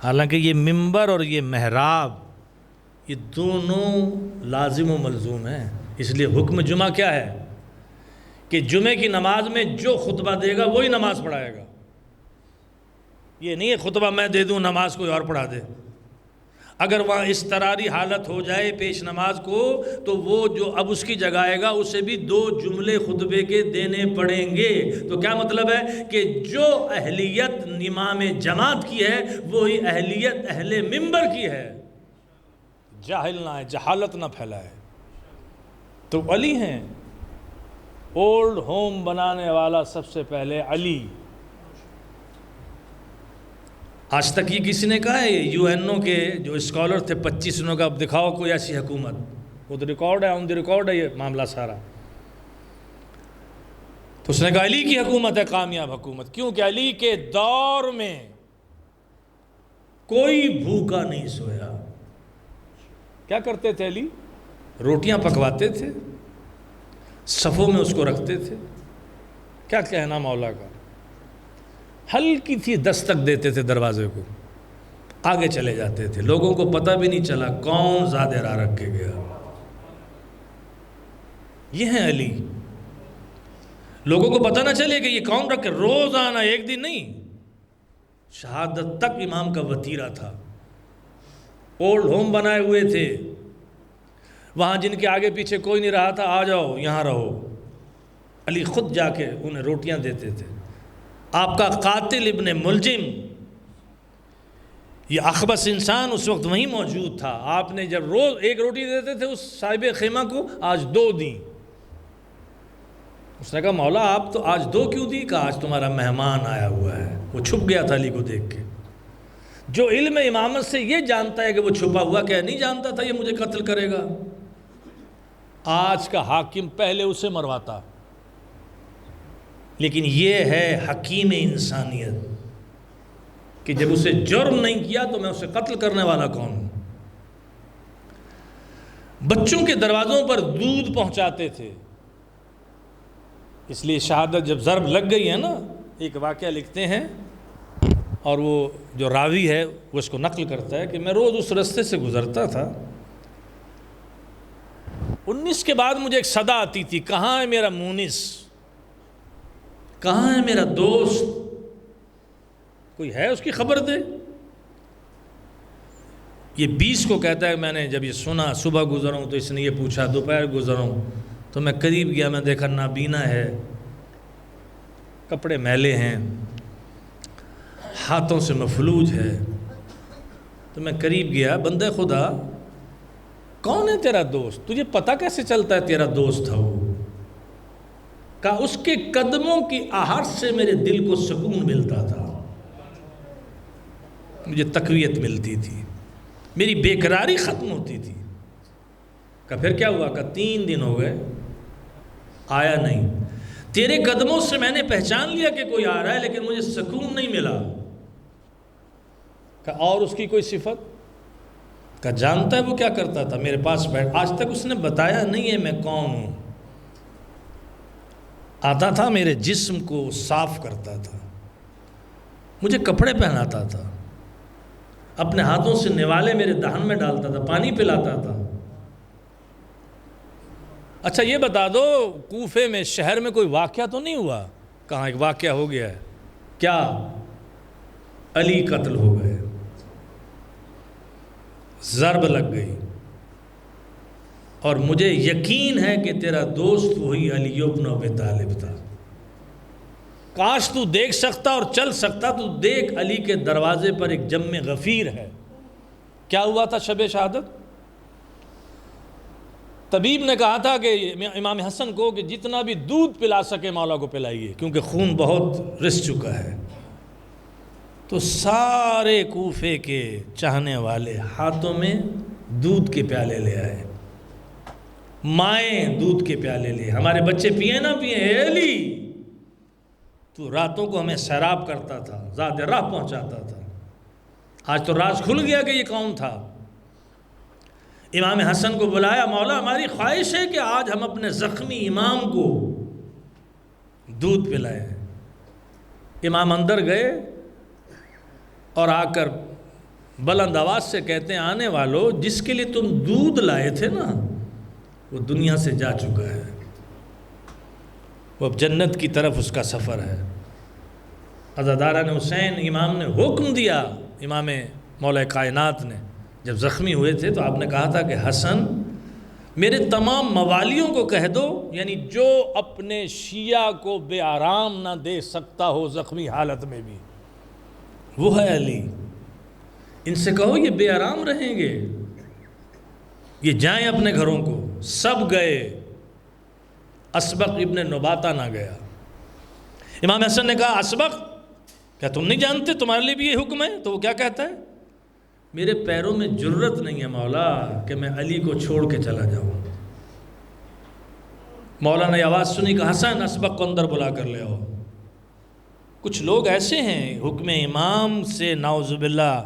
حالانکہ یہ ممبر اور یہ محراب یہ دونوں لازم و ملزوم ہیں. اس لیے حکم جمعہ کیا ہے کہ جمعے کی نماز میں جو خطبہ دے گا وہی نماز پڑھائے گا. یہ نہیں ہے خطبہ میں دے دوں نماز کوئی اور پڑھا دے. اگر وہاں اضطراری حالت ہو جائے پیش نماز کو تو وہ جو اب اس کی جگہ آئے گا اسے بھی 2 جملے خطبے کے دینے پڑیں گے. تو کیا مطلب ہے کہ جو اہلیت امام جماعت کی ہے وہی اہلیت اہل ممبر کی ہے. جاہل نہ ہے، جہالت نہ پھیلائے. تو علی ہیں اولڈ ہوم بنانے والا سب سے پہلے علی. آج تک یہ کسی نے کہا ہے؟ یو این او کے جو اسکالر تھے 25 کا اب دکھاؤ کوئی ایسی حکومت. وہ تو ریکارڈ ہے، آن دی ریکارڈ ہے یہ معاملہ سارا. تو اس نے کہا علی کی حکومت ہے کامیاب حکومت. کیونکہ علی کے دور میں کوئی بھوکا نہیں سویا. کیا کرتے تھے علی؟ روٹیاں پکواتے تھے، صفوں میں اس کو رکھتے تھے. کیا کہنا مولا کا. ہلکی تھی دستک دیتے تھے دروازے کو، آگے چلے جاتے تھے. لوگوں کو پتہ بھی نہیں چلا کون زیادہ راہ رکھ کے گیا. یہ ہیں علی. لوگوں کو پتہ نہ چلے کہ یہ کون رکھ کے روزانہ، ایک دن نہیں، شہادت تک امام کا وتیرہ تھا. اولڈ ہوم بنائے ہوئے تھے، وہاں جن کے آگے پیچھے کوئی نہیں رہا تھا، آ جاؤ یہاں رہو. علی خود جا کے انہیں روٹیاں دیتے تھے. آپ کا قاتل ابن ملجم، یہ اخبث انسان اس وقت وہیں موجود تھا. آپ نے جب روز ایک روٹی دیتے تھے اس صاحب خیمہ کو، آج 2 دیں. اس نے کہا مولا آپ تو آج 2 کیوں دی؟ کہا آج تمہارا مہمان آیا ہوا ہے. وہ چھپ گیا تھا علی کو دیکھ کے. جو علم امامت سے یہ جانتا ہے کہ وہ چھپا ہوا کیا نہیں جانتا تھا یہ مجھے قتل کرے گا. آج کا حاکم پہلے اسے مرواتا. لیکن یہ ہے حکیم انسانیت کہ جب اسے جرم نہیں کیا تو میں اسے قتل کرنے والا کون ہوں. بچوں کے دروازوں پر دودھ پہنچاتے تھے. اس لیے شہادت جب ضرب لگ گئی ہے نا، ایک واقعہ لکھتے ہیں اور وہ جو راوی ہے وہ اس کو نقل کرتا ہے کہ میں روز اس رستے سے گزرتا تھا. 19 کے بعد مجھے ایک صدا آتی تھی، کہاں ہے میرا مونس، کہاں ہے میرا دوست، کوئی ہے اس کی خبر دے. یہ 20 کو کہتا ہے میں نے جب یہ سنا صبح گزرا ہوں تو اس نے یہ پوچھا، دوپہر گزرا ہوں تو میں قریب گیا، میں دیکھا نابینا ہے، کپڑے میلے ہیں، ہاتھوں سے مفلوج ہے. تو میں قریب گیا، بندہ خدا کون ہے تیرا دوست، تجھے پتہ کیسے چلتا ہے تیرا دوست تھا وہ؟ کہا اس کے قدموں کی آہٹ سے میرے دل کو سکون ملتا تھا، مجھے تقویت ملتی تھی، میری بے قراری ختم ہوتی تھی. کہا پھر کیا ہوا؟ کہا 3 دن ہو گئے آیا نہیں. تیرے قدموں سے میں نے پہچان لیا کہ کوئی آ رہا ہے لیکن مجھے سکون نہیں ملا. کہا اور اس کی کوئی صفت؟ کہا جانتا ہے وہ کیا کرتا تھا؟ میرے پاس بیٹھ، آج تک اس نے بتایا نہیں ہے میں کون ہوں. آتا تھا میرے جسم کو صاف کرتا تھا، مجھے کپڑے پہناتا تھا، اپنے ہاتھوں سے نوالے میرے دہن میں ڈالتا تھا، پانی پلاتا تھا. اچھا یہ بتا دو کوفے میں شہر میں کوئی واقعہ تو نہیں ہوا؟ کہاں ایک واقعہ ہو گیا ہے. کیا؟ علی قتل ہو گئے، ضرب لگ گئی. اور مجھے یقین ہے کہ تیرا دوست وہی علی بن ابی طالب تھا. کاش تو دیکھ سکتا اور چل سکتا تو دیکھ علی کے دروازے پر ایک جم غفیر ہے. کیا ہوا تھا شب شہادت؟ طبیب نے کہا تھا کہ امام حسن کو کہ جتنا بھی دودھ پلا سکے مولا کو پلائیے کیونکہ خون بہت رس چکا ہے. تو سارے کوفے کے چاہنے والے ہاتھوں میں دودھ کے پیالے لے آئے، مائیں دودھ کے پیالے لے. ہمارے بچے پیئے نہ پیئے، اے علی تو راتوں کو ہمیں سیراب کرتا تھا، زیادہ راہ پہنچاتا تھا. آج تو راز کھل گیا کہ یہ کون تھا. امام حسن کو بلایا، مولا ہماری خواہش ہے کہ آج ہم اپنے زخمی امام کو دودھ پلائیں. امام اندر گئے اور آ کر بلند آواز سے کہتے ہیں آنے والوں جس کے لیے تم دودھ لائے تھے نا وہ دنیا سے جا چکا ہے، وہ اب جنت کی طرف اس کا سفر ہے۔ عزاداران حسین امام نے حکم دیا، امام مولا کائنات نے جب زخمی ہوئے تھے تو آپ نے کہا تھا کہ حسن میرے تمام موالیوں کو کہہ دو، یعنی جو اپنے شیعہ کو بے آرام نہ دے سکتا ہو زخمی حالت میں بھی وہ ہے علی، ان سے کہو یہ بے آرام رہیں گے، یہ جائیں اپنے گھروں کو۔ سب گئے، اسبق ابن نباتہ نہ گیا۔ امام حسن نے کہا اسبق کیا تم نہیں جانتے تمہارے لیے بھی یہ حکم ہے؟ تو وہ کیا کہتا ہے؟ میرے پیروں میں جرت نہیں ہے مولا کہ میں علی کو چھوڑ کے چلا جاؤں۔ مولا نے آواز سنی کہ حسن اسبق کو اندر بلا کر لے آؤ۔ کچھ لوگ ایسے ہیں حکم امام سے نعوذ باللہ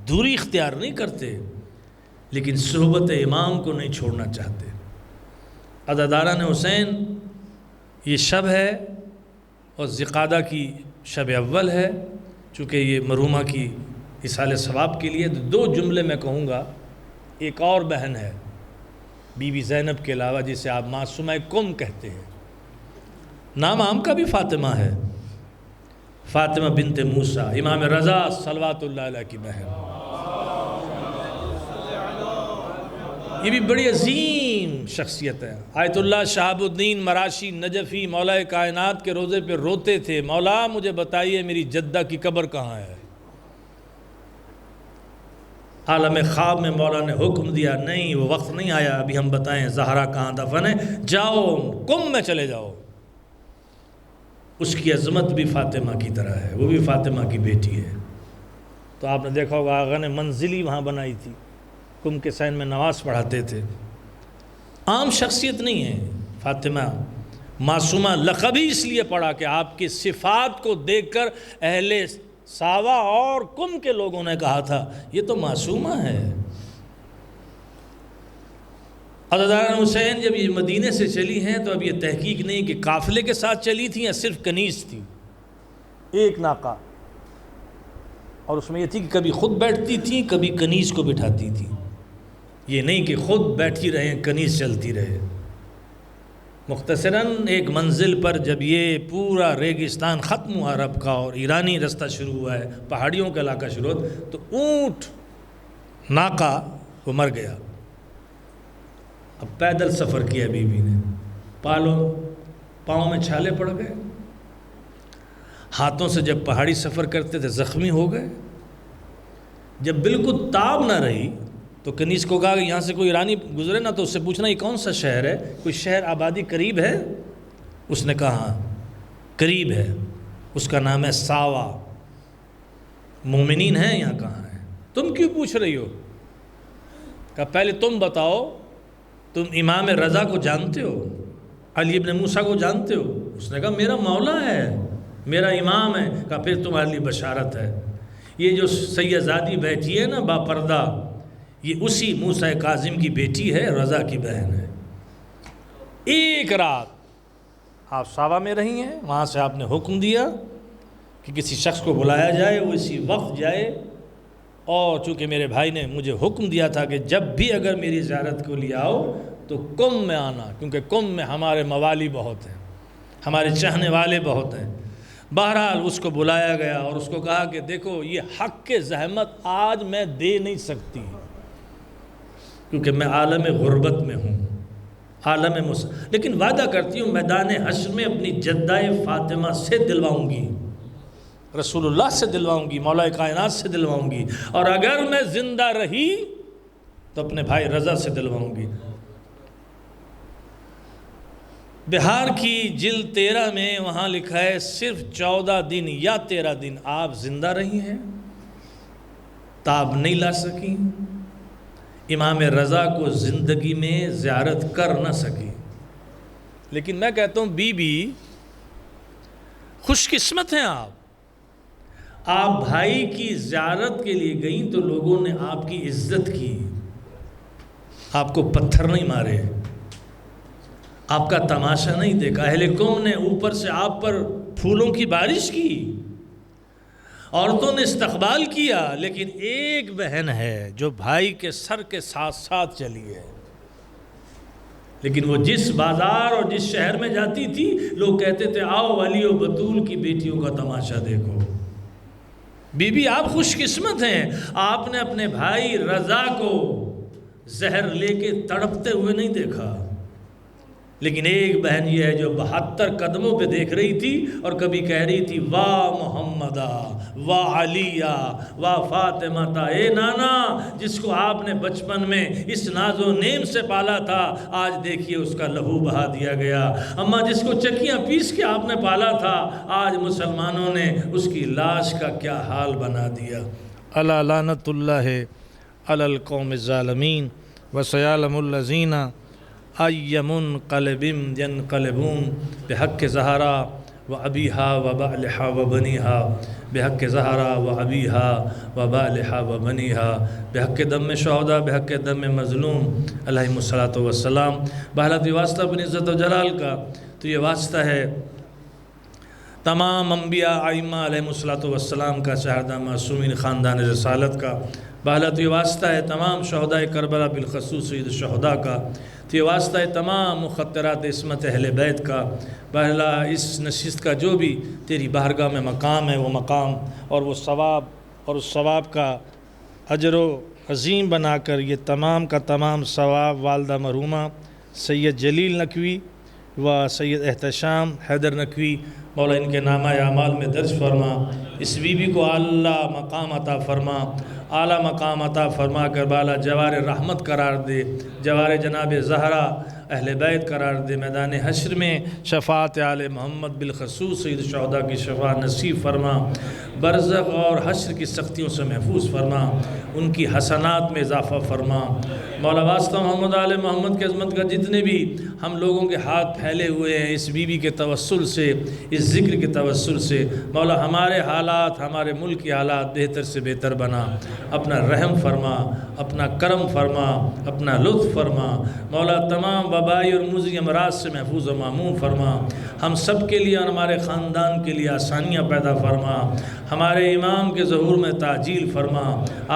دوری اختیار نہیں کرتے لیکن صحبت امام کو نہیں چھوڑنا چاہتے۔ عزاداران حسین یہ شب ہے اور ذوالقعدہ کی شب اول ہے، چونکہ یہ مرحومہ کی اصال ثواب کے لیے دو جملے میں کہوں گا۔ ایک اور بہن ہے بی بی زینب کے علاوہ جسے آپ معصومہ کم کہتے ہیں، نام عام کا بھی فاطمہ ہے، فاطمہ بنت موسیٰ امام رضا صلوات اللہ علیہ کی بہن۔ یہ بھی بڑی عظیم شخصیت ہے۔ آیت اللہ شہاب الدین مراشی نجفی مولا کائنات کے روزے پہ روتے تھے، مولا مجھے بتائیے میری جدہ کی قبر کہاں ہے؟ عالم خواب میں مولا نے حکم دیا نہیں وہ وقت نہیں آیا ابھی ہم بتائیں زہرا کہاں دفن ہے، جاؤ کم میں چلے جاؤ۔ اس کی عظمت بھی فاطمہ کی طرح ہے، وہ بھی فاطمہ کی بیٹی ہے۔ تو آپ نے دیکھا ہوگا آغا نے منزلی وہاں بنائی تھی، کم کے سین میں نماز پڑھاتے تھے۔ عام شخصیت نہیں ہے فاطمہ، معصومہ لقب ہی اس لیے پڑھا کہ آپ کی صفات کو دیکھ کر اہل ساوا اور کم کے لوگوں نے کہا تھا یہ تو معصومہ ہے۔ عزاداران حسین جب یہ مدینے سے چلی ہیں تو اب یہ تحقیق نہیں کہ قافلے کے ساتھ چلی تھیں یا صرف کنیز تھی، ایک ناقہ، اور اس میں یہ تھی کہ کبھی خود بیٹھتی تھیں کبھی کنیز کو بٹھاتی تھیں، یہ نہیں کہ خود بیٹھی رہیں کنیز چلتی رہے۔ مختصراً ایک منزل پر جب یہ پورا ریگستان ختم ہوا عرب کا اور ایرانی رستہ شروع ہوا ہے، پہاڑیوں کا علاقہ شروع ہوا تو اونٹ ناقہ وہ مر گیا۔ اب پیدل سفر کیا بی بی نے، پاؤں میں چھالے پڑ گئے، ہاتھوں سے جب پہاڑی سفر کرتے تھے زخمی ہو گئے، جب بالکل تاب نہ رہی تو کنیز کو کہا کہ یہاں سے کوئی ایرانی گزرے نا تو اس سے پوچھنا یہ کون سا شہر ہے، کوئی شہر آبادی قریب ہے؟ اس نے کہا ہاں قریب ہے، اس کا نام ہے ساوا، مومنین ہیں یہاں کہاں ہیں، تم کیوں پوچھ رہی ہو؟ کہا پہلے تم بتاؤ تم امام رضا کو جانتے ہو، علی ابن موسیٰ کو جانتے ہو؟ اس نے کہا میرا مولا ہے، میرا امام ہے۔ کہا پھر تمہارے لیے بشارت ہے، یہ جو سیدزادی بیٹھی ہے نا با پردہ، یہ اسی موسیٰ کاظم کی بیٹی ہے، رضا کی بہن ہے۔ ایک رات آپ ساوا میں رہی ہیں، وہاں سے آپ نے حکم دیا کہ کسی شخص کو بلایا جائے، وہ اسی وقت جائے، اور چونکہ میرے بھائی نے مجھے حکم دیا تھا کہ جب بھی اگر میری زیارت کو لے آؤ تو کم میں آنا، کیونکہ کم میں ہمارے موالی بہت ہیں، ہمارے چاہنے والے بہت ہیں۔ بہرحال اس کو بلایا گیا اور اس کو کہا کہ دیکھو یہ حق کے زحمت آج میں دے نہیں سکتی کیونکہ میں عالم غربت میں ہوں، لیکن وعدہ کرتی ہوں میدان حشر میں اپنی جدہ فاطمہ سے دلواؤں گی، رسول اللہ سے دلواؤں گی، مولا کائنات سے دلواؤں گی، اور اگر میں زندہ رہی تو اپنے بھائی رضا سے دلواؤں گی۔ بہار کی جلد 13 میں وہاں لکھا ہے صرف 14 دن یا 13 دن آپ زندہ رہی ہیں، تاب نہیں لا سکی، امام رضا کو زندگی میں زیارت کر نہ سکی۔ لیکن میں کہتا ہوں بی بی خوش قسمت ہیں آپ بھائی کی زیارت کے لیے گئیں تو لوگوں نے آپ کی عزت کی، آپ کو پتھر نہیں مارے، آپ کا تماشا نہیں دیکھا، اہل قوم نے اوپر سے آپ پر پھولوں کی بارش کی، عورتوں نے استقبال کیا، لیکن ایک بہن ہے جو بھائی کے سر کے ساتھ ساتھ چلی ہے، لیکن وہ جس بازار اور جس شہر میں جاتی تھی لوگ کہتے تھے آؤ علی و بطول کی بیٹیوں کا تماشا دیکھو۔ بی بی آپ خوش قسمت ہیں، آپ نے اپنے بھائی رضا کو زہر لے کے تڑپتے ہوئے نہیں دیکھا، لیکن ایک بہن یہ ہے جو 72 قدموں پہ دیکھ رہی تھی اور کبھی کہہ رہی تھی واہ محمدہ واہ علیہ واہ فاطمہ، اے نانا جس کو آپ نے بچپن میں اس ناز و نیم سے پالا تھا، آج دیکھیے اس کا لہو بہا دیا گیا۔ اماں جس کو چکیاں پیس کے آپ نے پالا تھا، آج مسلمانوں نے اس کی لاش کا کیا حال بنا دیا۔ الا لعنت اللہ علی القوم الظالمین وسیعلم الذین ای منقلب ینقلبون بحق زہرا و ابیہا و بعلہا و بنیہا، بحق زہرا و ابیہا و بعلہا و بنیہا، بحق دم شہداء، بحق دم مظلوم علیہم الصلاۃ والسلام۔ بہرحال یہ واسطہ اپنی عزت و جلال کا تو یہ واسطہ ہے تمام انبیاء ائمہ علیہم الصلاۃ والسلام کا، شہداء معصومین خاندان رسالت کا۔ بہرحال تو یہ واسطہ ہے تمام شہداء کربلا بالخصوص سید الشہداء کا، تو یہ واسطہ ہے تمام مخطرات عصمت اہل بیت کا۔ بہرحال اس نشست کا جو بھی تیری بارگاہ میں مقام ہے، وہ مقام اور وہ ثواب اور اس ثواب کا اجر و عظیم بنا کر یہ تمام کا تمام ثواب والدہ مرحومہ سید جلیل نقوی و سید احتشام حیدر نقوی مولا ان کے نامہ اعمال میں درج فرما، اس بی بی کو اعلیٰ مقام عطا فرما، اعلیٰ مقام عطا فرما کر بالا جوار رحمت قرار دے، جوار جناب زہرا اہل بیت قرار دے، میدان حشر میں شفاعت آل محمد بالخصوص سید الشہداء کی شفاعت نصیب فرما، برزخ اور حشر کی سختیوں سے محفوظ فرما، ان کی حسنات میں اضافہ فرما۔ مولا واسطہ محمد آل محمد کی عظمت کا جتنے بھی ہم لوگوں کے ہاتھ پھیلے ہوئے ہیں اس بی بی کے توسل سے، اس ذکر کے توسل سے، مولا ہمارے حالات، ہمارے ملک کی حالات بہتر سے بہتر بنا، اپنا رحم فرما، اپنا کرم فرما، اپنا لطف فرما، مولا تمام وبائی اور موذی امراض سے محفوظ و معمون فرما، ہم سب کے لیے اور ہمارے خاندان کے لیے آسانیاں پیدا فرما، ہمارے امام کے ظہور میں تعجیل فرما،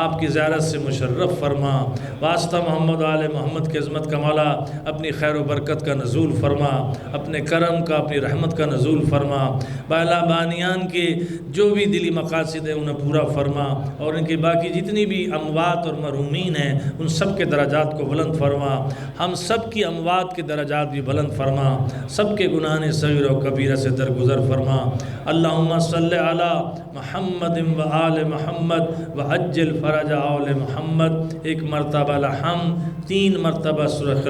آپ کی زیارت سے مشرف فرما، واسطہ محمد آل محمد کی عظمت کا مولا اپنی خیر و برکت کا نزول فرما، اپنے کرم کا، اپنی رحمت کا نزول فرما، بالا بانیان کے جو بھی دلی مقاصد ہیں انہیں پورا فرما، اور ان کی باقی جتنی بھی اموات اور مرحومین ہیں ان سب کے درجات کو بلند فرما، ہم سب کی اموات کے درجات بھی بلند فرما، سب کے گناہ صغیر و کبیرہ سے درگزر فرما۔ اللہم صلی علی محمد و آل محمد و عجل فرج آل محمد۔ ایک مرتبہ الحمد، 3 مرتبہ سورہ